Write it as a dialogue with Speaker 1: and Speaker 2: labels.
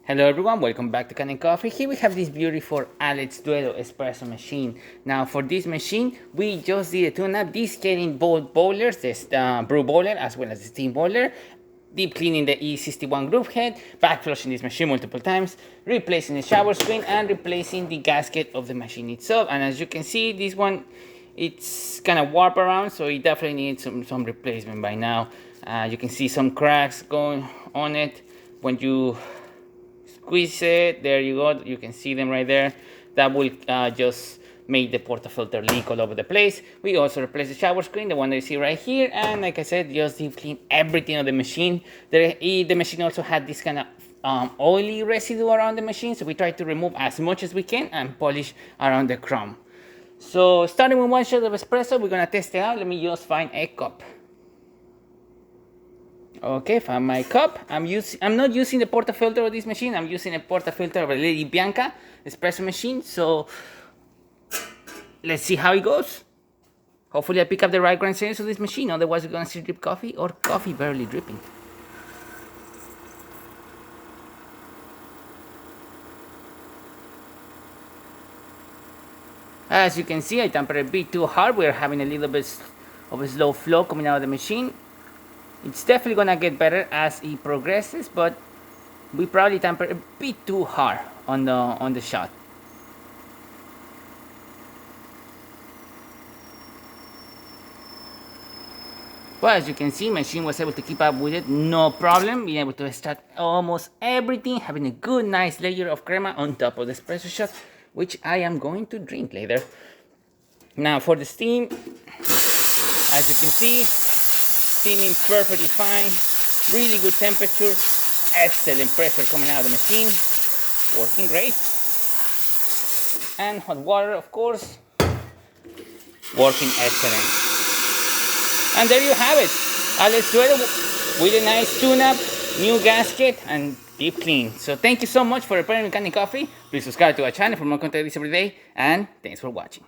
Speaker 1: Hello everyone, welcome back to Can Coffee. Here we have this beautiful Alex Duetto espresso machine. Now for this machine, we just did a tune-up. This getting both boilers, the brew boiler as well as the steam boiler. Deep cleaning the E61 groove head, back flushing this machine multiple times, replacing the shower screen and replacing the gasket of the machine itself. And as you can see, this one, it's kind of warped around, so it definitely needs some replacement by now. You can see some cracks going on it when you squeeze it. There you go, you can see them right there. That will just make the portafilter leak all over the place. We also replaced the shower screen, the one that you see right here, and like I said, just deep clean everything on the machine. The machine also had this kind of oily residue around the machine, so we try to remove as much as we can and polish around the chrome. So starting with one shot of espresso, we're gonna test it out. Let me just find a cup. Okay, found my cup. I'm not using the portafilter of this machine. I'm using a portafilter of a Lady Bianca espresso machine. So let's see how it goes. Hopefully I pick up the right grind settings of this machine. Otherwise, we're gonna see drip coffee or coffee barely dripping. As you can see, I tampered a bit too hard. We're having a little bit of a slow flow coming out of the machine. It's definitely gonna get better as it progresses, but we probably tampered a bit too hard on the shot. But as you can see, machine was able to keep up with it, no problem. Being able to extract almost everything, having a good, nice layer of crema on top of the espresso shot, which I am going to drink later. Now for the steam, as you can see, steaming perfectly fine, really good temperature, excellent pressure coming out of the machine, working great. And hot water, of course, working excellent. And there you have it, Alex Duetto with a nice tune-up, new gasket, and deep clean. So thank you so much for repairing Can Coffee. Please subscribe to our channel for more content every day, and thanks for watching.